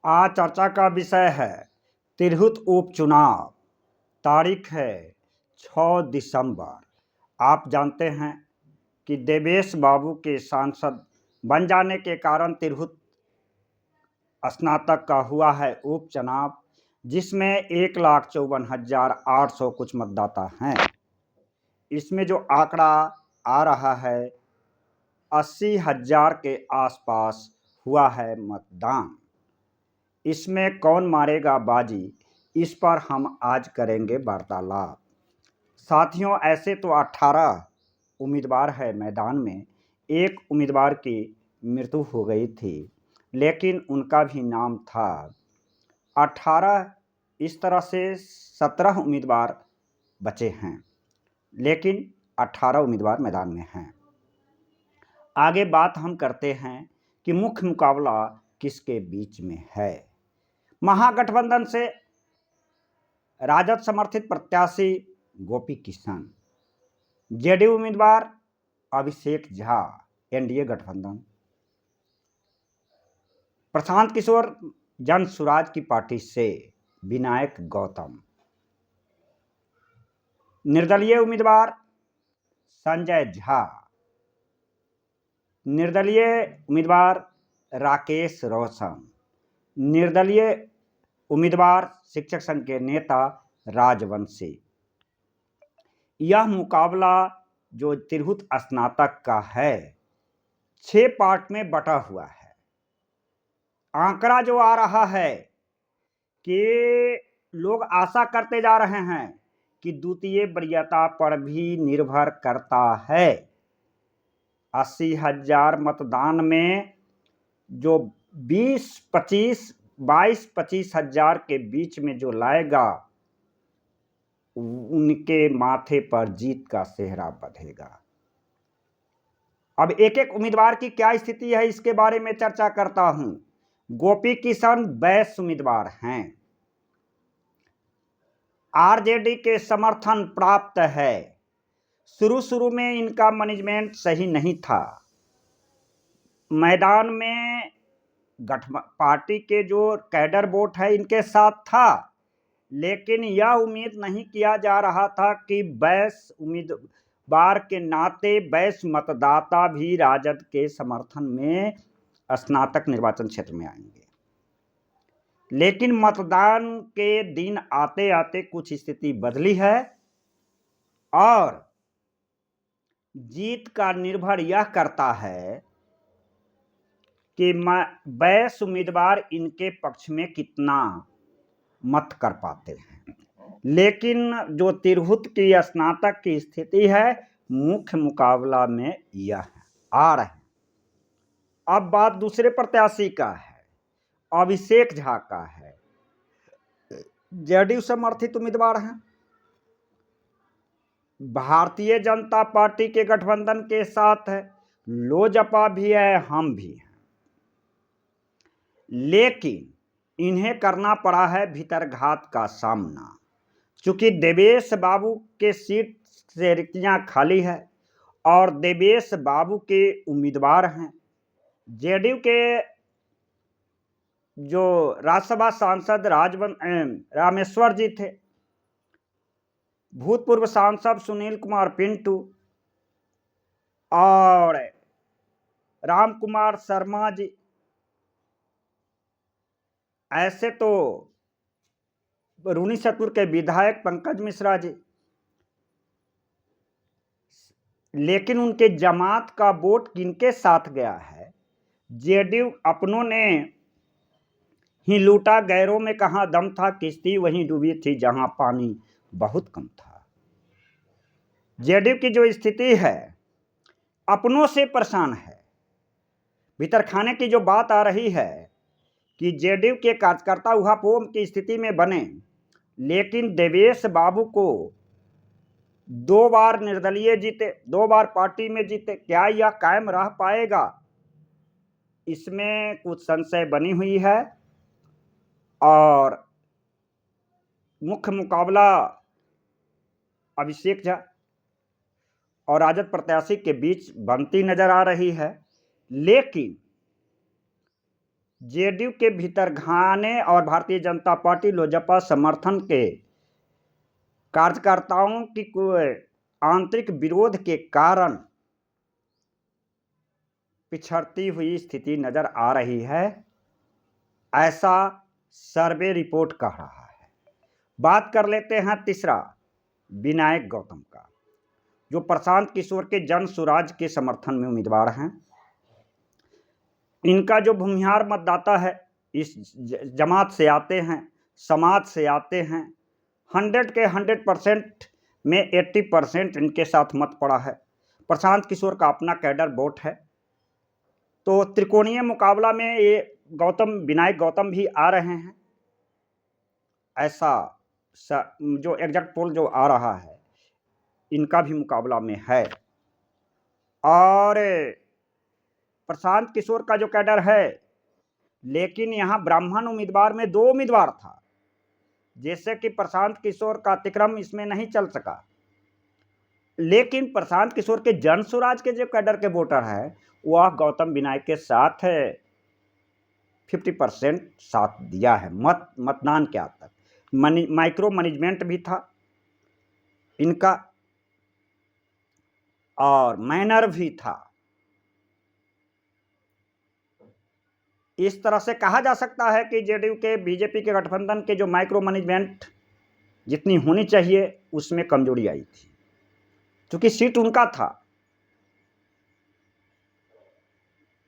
आज चर्चा का विषय है तिरहुत उपचुनाव। तारीख है 6 दिसंबर। आप जानते हैं कि देवेश बाबू के सांसद बन जाने के कारण तिरहुत स्नातक का हुआ है उपचुनाव, जिसमें 1,54,800 कुछ मतदाता हैं। इसमें जो आंकड़ा आ रहा है 80,000 के आसपास हुआ है मतदान। इसमें कौन मारेगा बाजी, इस पर हम आज करेंगे वार्तालाप। साथियों, ऐसे तो 18 उम्मीदवार है मैदान में। एक उम्मीदवार की मृत्यु हो गई थी, लेकिन उनका भी नाम था। 18 इस तरह से 17 उम्मीदवार बचे हैं, लेकिन 18 उम्मीदवार मैदान में हैं। आगे बात हम करते हैं कि मुख्य मुकाबला किसके बीच में है। महागठबंधन से राजद समर्थित प्रत्याशी गोपी किशन, जेडीयू उम्मीदवार अभिषेक झा एनडीए गठबंधन, प्रशांत किशोर जन सुराज की पार्टी से विनायक गौतम, निर्दलीय उम्मीदवार संजय झा, निर्दलीय उम्मीदवार राकेश रोशन, निर्दलीय उम्मीदवार शिक्षक संघ के नेता राजवंशी। यह मुकाबला जो तिरहुत स्नातक का है 6 पार्ट में बटा हुआ है। आंकड़ा जो आ रहा है कि लोग आशा करते जा रहे हैं कि द्वितीय वरीयता पर भी निर्भर करता है। 80,000 मतदान में जो 22-25 हजार के बीच में जो लाएगा, उनके माथे पर जीत का सेहरा बंधेगा। अब एक एक उम्मीदवार की क्या स्थिति है, इसके बारे में चर्चा करता हूं। गोपी किशन वैश्य उम्मीदवार हैं, आरजेडी के समर्थन प्राप्त है। शुरू में इनका मैनेजमेंट सही नहीं था। मैदान में पार्टी के जो कैडर वोट है इनके साथ था, लेकिन यह उम्मीद नहीं किया जा रहा था कि वैश्य उम्मीदवार के नाते वैश्य मतदाता भी राजद के समर्थन में स्नातक निर्वाचन क्षेत्र में आएंगे। लेकिन मतदान के दिन आते आते कुछ स्थिति बदली है और जीत का निर्भर यह करता है कि वैश्य उम्मीदवार इनके पक्ष में कितना मत कर पाते हैं। लेकिन जो तिरहुत की स्नातक की स्थिति है, मुख्य मुकाबला में यह आ रहे हैं। अब बात दूसरे प्रत्याशी का है, अभिषेक झा का है। जेडीयू समर्थित उम्मीदवार हैं, भारतीय जनता पार्टी के गठबंधन के साथ है, लोजपा भी है, हम भी हैं। लेकिन इन्हें करना पड़ा है भीतरघात का सामना, चूंकि देवेश बाबू के सीट से रिक्तियां खाली है और देवेश बाबू के उम्मीदवार हैं। जेडीयू के जो राज्यसभा सांसद रामेश्वर जी थे, भूतपूर्व सांसद सुनील कुमार पिंटू और राम कुमार शर्मा जी, ऐसे तो रूनीसैदपुर के विधायक पंकज मिश्रा जी, लेकिन उनके जमात का वोट किनके साथ गया है? जेडीयू अपनों ने ही लूटा, गैरों में कहां दम था, किश्ती वहीं डूबी थी जहां पानी बहुत कम था। जेडीयू की जो स्थिति है अपनों से परेशान है। भीतर खाने की जो बात आ रही है कि जेडीयू के कार्यकर्ता उहापोह की स्थिति में बने, लेकिन देवेश बाबू को 2 बार निर्दलीय जीते, 2 बार पार्टी में जीते, क्या यह कायम रह पाएगा? इसमें कुछ संशय बनी हुई है और मुख्य मुकाबला अभिषेक झा और राजद प्रत्याशी के बीच बनती नजर आ रही है। लेकिन जेडीयू के भीतर घाने और भारतीय जनता पार्टी लोजपा समर्थन के कार्यकर्ताओं की आंतरिक विरोध के कारण पिछड़ती हुई स्थिति नजर आ रही है, ऐसा सर्वे रिपोर्ट कह रहा है। बात कर लेते हैं तीसरा, विनायक गौतम का, जो प्रशांत किशोर के जन स्वराज के समर्थन में उम्मीदवार हैं। इनका जो भूमिहार मतदाता है, इस जमात से आते हैं, समाज से आते हैं। 100 के 100% में 80% इनके साथ मत पड़ा है। प्रशांत किशोर का अपना कैडर वोट है। तो त्रिकोणीय मुकाबला में ये विनायक गौतम भी आ रहे हैं, ऐसा जो एग्जैक्ट पोल जो आ रहा है, इनका भी मुकाबला में है। और प्रशांत किशोर का जो कैडर है, लेकिन यहाँ ब्राह्मण उम्मीदवार में 2 उम्मीदवार था, जैसे कि प्रशांत किशोर का अतिक्रम इसमें नहीं चल सका। लेकिन प्रशांत किशोर के जन स्वराज के जो कैडर के वोटर है, वह गौतम विनायक के साथ 50% साथ दिया है मतदान के आज तक। माइक्रो मैनेजमेंट भी था इनका और मैनर भी था। इस तरह से कहा जा सकता है कि जेडीयू के बीजेपी के गठबंधन के जो माइक्रो मैनेजमेंट जितनी होनी चाहिए उसमें कमजोरी आई थी, क्योंकि सीट उनका था।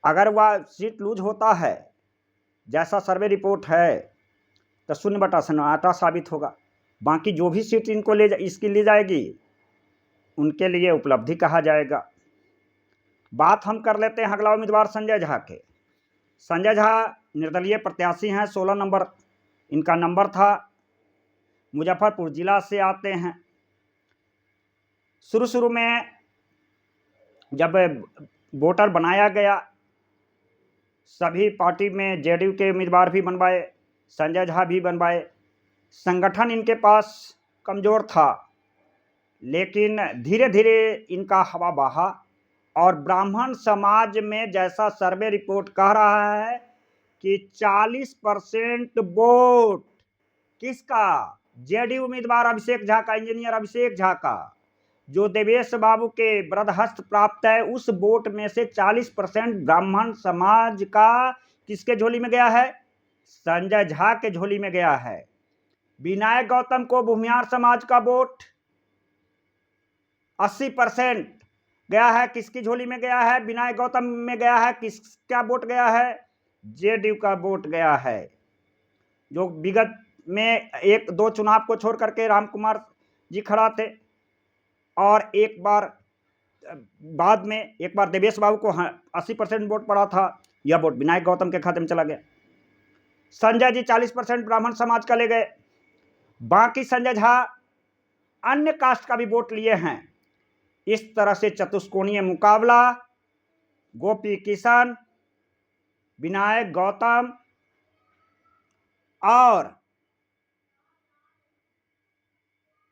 अगर वह सीट लूज होता है, जैसा सर्वे रिपोर्ट है, तो 0/8 साबित होगा। बाकी जो भी सीट इनको इसकी ली जाएगी, उनके लिए उपलब्धि कहा जाएगा। बात हम कर लेते हैं अगला उम्मीदवार संजय झा के। संजय झा निर्दलीय प्रत्याशी हैं, 16 नंबर इनका नंबर था। मुजफ्फरपुर जिला से आते हैं। शुरू में जब वोटर बनाया गया, सभी पार्टी में जेडीयू के उम्मीदवार भी बनवाए, संजय झा भी बनवाए। संगठन इनके पास कमज़ोर था, लेकिन धीरे धीरे इनका हवा बहा और ब्राह्मण समाज में जैसा सर्वे रिपोर्ट कह रहा है कि 40% वोट किसका, जेडीयू उम्मीदवार अभिषेक झा का, इंजीनियर अभिषेक झा का, जो देवेश बाबू के वृद्धहस्त प्राप्त है, उस वोट में से 40% ब्राह्मण समाज का किसके झोली में गया है, संजय झा के झोली में गया है। विनायक गौतम को भूमिहार समाज का वोट 80% गया है, किसकी झोली में गया है, विनायक गौतम में गया है। किसका वोट गया है, जेडीयू का वोट गया है। जो विगत में 1-2 चुनाव को छोड़ करके राम कुमार जी खड़ा थे, और एक बार बाद में एक बार देवेश बाबू को 80% वोट पड़ा था, यह वोट विनायक गौतम के खाते में चला गया। संजय जी 40% ब्राह्मण समाज का ले गए। बाकी संजय झा अन्य कास्ट का भी वोट लिए हैं। इस तरह से चतुष्कोणीय मुकाबला गोपी किशन, विनायक गौतम और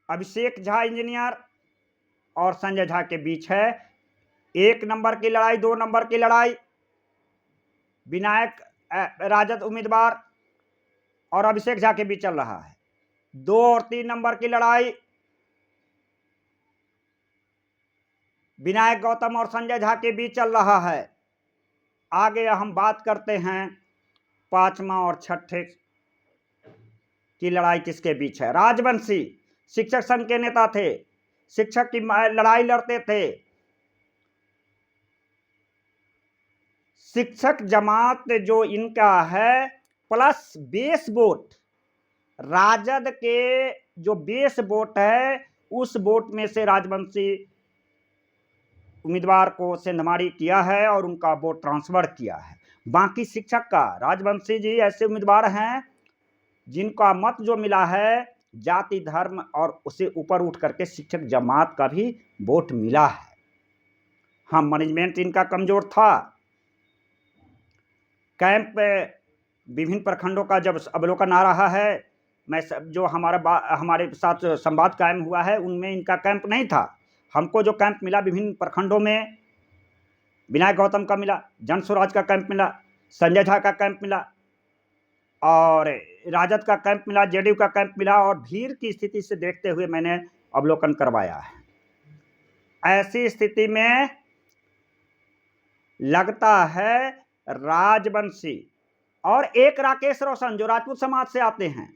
अभिषेक झा इंजीनियर और संजय झा के बीच है। 1 नंबर की लड़ाई, 2 नंबर की लड़ाई विनायक राजद उम्मीदवार और अभिषेक झा के बीच चल रहा है। 2 और 3 नंबर की लड़ाई विनायक गौतम और संजय झा के बीच चल रहा है। आगे हम बात करते हैं 5वां और 6ठे की लड़ाई किसके बीच है। राजवंशी शिक्षक संघ के नेता थे, शिक्षक की लड़ाई लड़ते थे। शिक्षक जमात जो इनका है, प्लस बेस वोट, राजद के जो बेस वोट है, उस वोट में से राजवंशी उम्मीदवार को सेंधमारी किया है और उनका वोट ट्रांसफर किया है। बाकी शिक्षक का, राजवंशी जी ऐसे उम्मीदवार हैं जिनका मत जो मिला है जाति धर्म और उससे ऊपर उठ करके शिक्षक जमात का भी वोट मिला है। हाँ, मैनेजमेंट इनका कमजोर था। कैंप विभिन्न प्रखंडों का जब अवलोकन आ रहा है, मैं जो हमारे साथ संवाद कायम हुआ है, उनमें इनका कैंप नहीं था। हमको जो कैंप मिला विभिन्न प्रखंडों में, विनायक गौतम का मिला, जन स्वराज का कैंप मिला, संजय झा का कैंप मिला और राजद का कैंप मिला, जेडीयू का कैंप मिला, और भीड़ की स्थिति से देखते हुए मैंने अवलोकन करवाया है। ऐसी स्थिति में लगता है राजवंशी और एक राकेश रोशन जो राजपूत समाज से आते हैं,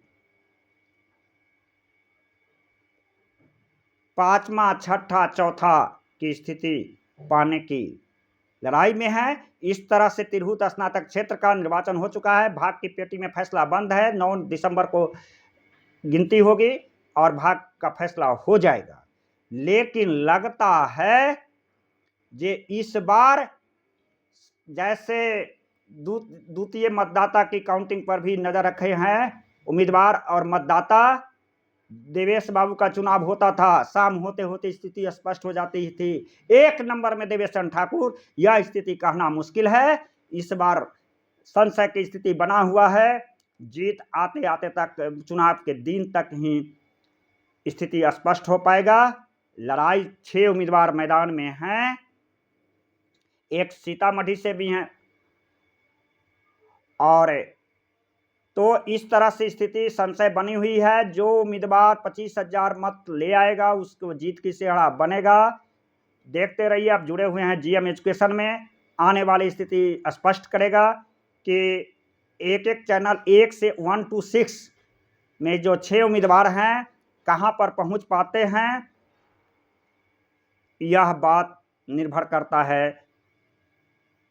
पांचवा, छठा, चौथा की स्थिति पाने की लड़ाई में है। इस तरह से तिरहुत स्नातक क्षेत्र का निर्वाचन हो चुका है। भाग की पेटी में फैसला बंद है। 9 दिसंबर को गिनती होगी और भाग का फैसला हो जाएगा। लेकिन लगता है जे इस बार जैसे द्वितीय मतदाता की काउंटिंग पर भी नजर रखे हैं उम्मीदवार और मतदाता, देवेश बाबू का चुनाव होता था, शाम होते होते स्थिति स्पष्ट हो जाती थी। 1 नंबर में देवेश चंद्र ठाकुर, यह स्थिति कहना मुश्किल है। इस बार संशय की स्थिति बना हुआ है। जीत आते आते तक चुनाव के दिन तक ही स्थिति स्पष्ट हो पाएगा। लड़ाई 6 उम्मीदवार मैदान में हैं, एक सीतामढ़ी से भी हैं, और तो इस तरह से स्थिति संशय बनी हुई है। जो उम्मीदवार 25,000 मत ले आएगा उसको जीत की सिहरा बनेगा। देखते रहिए, आप जुड़े हुए हैं जीएम एजुकेशन में। आने वाली स्थिति स्पष्ट करेगा कि एक एक चैनल 1 से 1 to 6 में जो 6 उम्मीदवार हैं कहां पर पहुंच पाते हैं। यह बात निर्भर करता है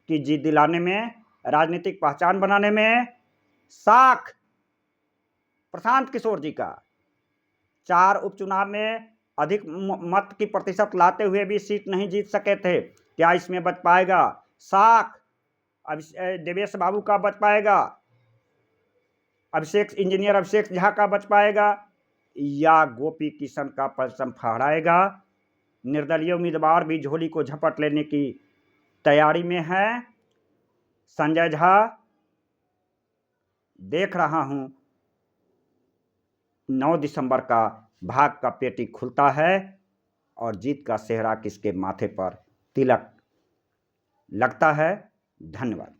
कि जीत दिलाने में, राजनीतिक पहचान बनाने में। साख प्रशांत किशोर जी का 4 उपचुनाव में अधिक मत की प्रतिशत लाते हुए भी सीट नहीं जीत सके थे। क्या इसमें बच पाएगा साख? देवेश बाबू का बच पाएगा? इंजीनियर अभिषेक झा का बच पाएगा? या गोपी किशन का परचम फहराएगा? निर्दलीय उम्मीदवार भी झोली को झपट लेने की तैयारी में है। संजय झा, देख रहा हूं 9 दिसंबर का भाग का पेटी खुलता है और जीत का सेहरा किसके माथे पर तिलक लगता है। धन्यवाद।